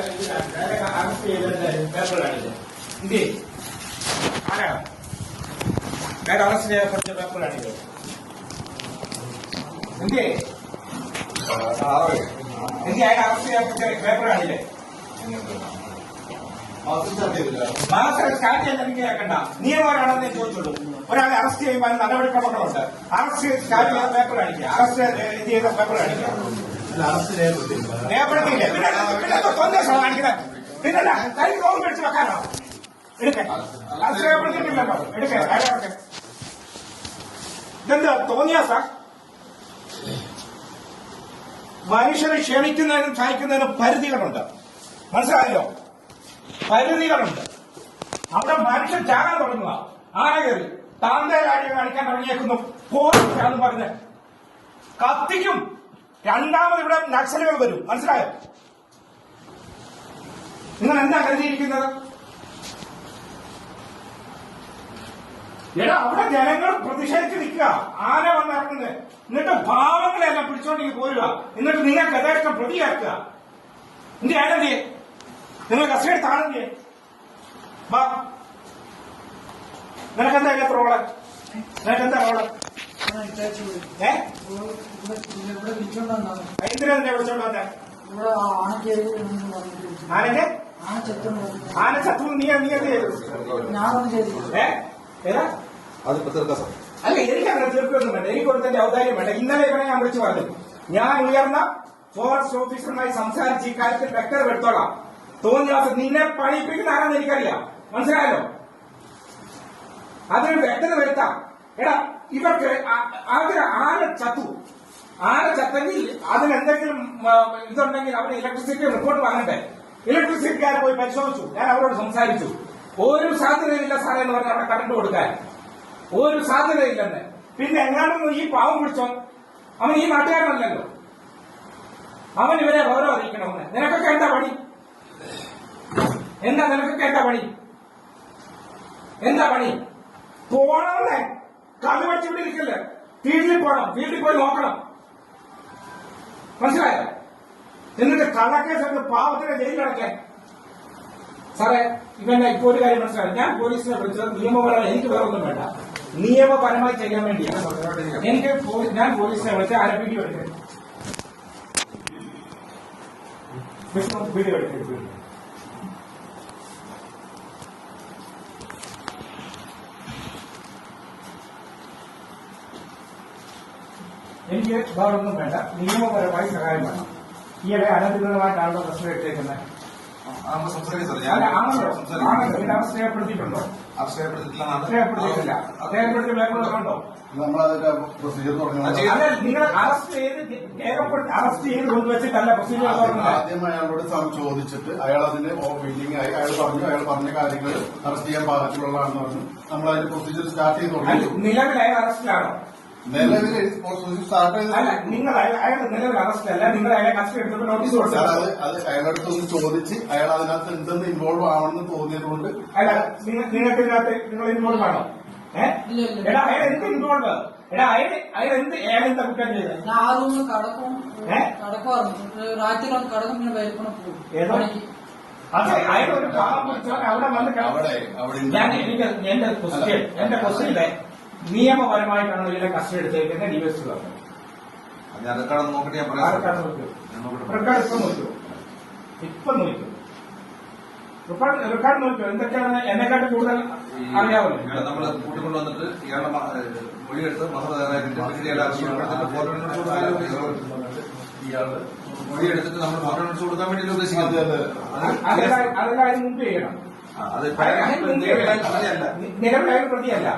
Arrest ചെയ്തതിന്റെ പേപ്പറിലാണിത്. India ആരാണ് arrest ചെയ്യപ്പെട്ട പേപ്പറിലാണിത്. ഇന്ത്യ അറസ്റ്റ് ചെയ്യപ്പെട്ട പേപ്പറാണില്ലേ. മാസം സ്റ്റാർട്ട് ചെയ്യാൻ എനിക്ക് കേൾക്കണ്ട. നിയമപരമാണെന്ന് ഞാൻ ചോദിച്ചുള്ളൂ. ഒരാളെ അറസ്റ്റ് ചെയ്യുമ്പോൾ നടപടിക്രമങ്ങളുണ്ട്. അറസ്റ്റ് സ്റ്റാർട്ട് ചെയ്ത പേപ്പർ കാണിക്കുക. അറസ്റ്റ് ചെയ്ത പേപ്പർ കാണിക്കുക. രേഖപ്പെടുത്തിയില്ലേ? പിന്നെ തോന്നിയ കാണിക്കുന്നത്. പിന്നല്ല കൈ റോഡ് മേടിച്ച് വെക്കാനോ? എടുക്കേ അറസ്റ്റ് രേഖപ്പെടുത്തിയിട്ടില്ലല്ലോ. എടുക്കേ ഇതെന്താ തോന്നിയാ? മനുഷ്യരെ ക്ഷണിക്കുന്നതിനും സഹായിക്കുന്നതിനും പരിധികളുണ്ട്. മനസ്സിലായല്ലോ? പരിധികളുണ്ട്. അവിടെ മനുഷ്യൻ ചാകാൻ തുടങ്ങുക. ആന കയറി താന്തേലാടി കാണിക്കാൻ തുടങ്ങിയേക്കുന്നു. പോലീസാന്ന് പറഞ്ഞ് കത്തിക്കും. രണ്ടാമത് ഇവിടെ നക്സലുകൾ വരും. മനസ്സിലായോ? നിങ്ങൾ എന്താ കരുതിയിരിക്കുന്നത്? എടാ അവിടെ ജനങ്ങൾ പ്രതിഷേധിച്ച് നിൽക്കുക. ആന വന്നിറങ്ങുന്നത്. എന്നിട്ട് പാവങ്ങളെല്ലാം പിടിച്ചോണ്ടെങ്കിൽ പോരുക. എന്നിട്ട് നിങ്ങൾക്ക് യഥേഷ്ടം പ്രതിയാക്കുക. എന്ത് ആനന്ദിയെ നിങ്ങൾ കസ്റ്റഡി താഴെ വാ. നിനക്കെന്താ ഇല്ലാത്ത റോള്? നിനക്കെന്താ റോള്? എന്തിനാ വിളിച്ചോണ്ട് വന്നേ? ആനന്റെ ആന ചത്തു. നീ എന്ത് ചെയ്തു? അല്ല, എനിക്കങ്ങനെ തീർക്കൊന്നും വേണ്ട. എനിക്ക് കൊടുത്തതിന്റെ ഔദാര്യം വേണ്ട. ഇന്നലെ ഇവിടെ ഞാൻ വിളിച്ചു പറഞ്ഞു, ഞാൻ ഉയർന്ന ഫോറസ്റ്റ് ഓഫീസറുമായി സംസാരിച്ച് ഈ കാര്യത്തിൽ വ്യക്തത എടുത്തോളാം. തോന്നിയ നിന്നെ പണിയിപ്പിക്കുന്ന ആരാന്ന് എനിക്കറിയാം. മനസ്സിലായല്ലോ? അതിന് വ്യക്തത വരുത്താം. എടാ ഇവർക്ക് അതിന് ആന ചത്തു. ആന ചത്തെങ്കിൽ അതിനെന്തെങ്കിലും ഇതുണ്ടെങ്കിൽ അവർ ഇലക്ട്രിസിറ്റി റിപ്പോർട്ട് വാങ്ങണ്ടേ? ഇലക്ട്രിസിറ്റിക്കാർ പോയി പരിശോധിച്ചു. ഞാൻ അവരോട് സംസാരിച്ചു. ഒരു സാധ്യതയില്ല സാറേ എന്ന് പറഞ്ഞ് അവിടെ കറണ്ട് കൊടുക്കാൻ ഒരു സാധ്യതയില്ലെന്ന്. പിന്നെ എങ്ങാണ്ടൊന്നും ഈ പാവം പിടിച്ചോ? അവൻ ഈ നാട്ടുകാരനല്ലല്ലോ. അവൻ ഇവരെ ഗൗരവം അറിയിക്കണമെന്ന്. നിനക്കൊക്കെ എന്താ പണി? നിനക്കൊക്കെ എന്താ പണി? പോണമെന്നേ കഥ പഠിച്ചിവിടെ ഇരിക്കല്ലേ. ഫീൽഡിൽ പോകണം. ഫീൽഡിൽ പോയി നോക്കണം. മനസ്സിലായോ? എന്നിട്ട് കള്ളക്കേസെടുത്ത് പാവത്തിനെ ജയിലിലടക്കാൻ. സാറേ ഇവന്റെ ഇപ്പൊ ഒരു കാര്യം മനസ്സിലായി. ഞാൻ പോലീസിനെ വിളിച്ചത് നിയമപരമായി. എനിക്ക് വേറൊന്നും വേണ്ട. നിയമപരമായി ചെയ്യാൻ വേണ്ടിയാണ്. ഞാൻ പോലീസിനെ വിളിച്ച് ആരെ വീഡിയോ എടുക്കരുത്. വീഡിയോ എടുക്കരുത്. എനിക്ക് വേറൊന്നും വേണ്ട. നിയമപരമായി സഹായം വേണം. ഈയിടെ അനധികൃതമായിട്ടാണല്ലോ പ്രശ്നം എടുത്തേക്കുന്നത്. അറസ്റ്റ് ചെയ്യപ്പെടുത്തിയിട്ടുണ്ടോ? രേഖപ്പെടുത്തിയിട്ടില്ല. രേഖപ്പെടുത്തിയിട്ടുണ്ടോ? നിങ്ങൾ അറസ്റ്റ് ചെയ്ത് കൊണ്ടുവച്ചിട്ടല്ല പ്രൊസീജിയർ. ആദ്യം അയാളോട് ചോദിച്ചിട്ട് അയാൾ അതിന്റെ മീറ്റിംഗ് ആയി അയാൾ പറഞ്ഞ കാര്യങ്ങൾ അറസ്റ്റ് ചെയ്യാൻ പാകത്തിലുള്ളതാണെന്ന് പറഞ്ഞു. നമ്മൾ അതിന്റെ പ്രൊസീജിയർ സ്റ്റാർട്ട് ചെയ്ത് തുടങ്ങി. നിലവിൽ അയാൾ അറസ്റ്റിലാണോ? നിലവിൽ സ്റ്റാർട്ട് ചെയ്ത് നിങ്ങൾ അയാളുടെ നിലവിൽ അറസ്റ്റ് അല്ല. നിങ്ങൾ അയാളെ കസ്റ്റഡി എടുത്തപ്പോൾ നോട്ടീസ് കൊടുത്തത്. അത് അയാളടുത്ത് ഒന്ന് ചോദിച്ച് അയാൾ അതിനകത്ത് എന്തെന്ന് ഇൻവോൾവ് ആവണമെന്ന് തോന്നിയത് കൊണ്ട് അല്ല നിങ്ങൾക്ക് ഇതിനകത്ത് നിങ്ങൾ ഇൻവോൾവ് ആണോ? എടാ അയാൾ എന്ത് ഇൻവോൾവ്? എടാ അയാളെന്താ കുറ്റം ചെയ്തത്? അതെ അയാൾ ഒരു പാവം പിടിച്ചവൻ അവിടെ വന്ന് എന്റെ ക്വസ്റ്റ്യനിലെ നിയമപരമായിട്ടാണ് ഇതിനെ കസ്റ്റഡി എടുത്തേക്കുന്നത്. ഡിവൈസ് റെക്കോർഡ് ഇപ്പൊ നോക്കൂ. റെക്കോർഡ് നോക്കൂ. എന്തൊക്കെയാണ് എന്നെക്കാട്ട് കൂടുതൽ അറിയാമല്ലോ. നമ്മൾ കൂട്ടിക്കൊണ്ടുവന്നിട്ട് ഇയാളുടെ മൊഴിയെടുത്ത് മൊഴിയെടുത്തിട്ട് നമ്മൾ ഫോട്ടോ കൊടുക്കാൻ വേണ്ടി ഉദ്ദേശിക്കുന്നത്. അതെല്ലാം അതിന് മുമ്പ് ചെയ്യണം. അത് നിലവിലായ പ്രതിയല്ല.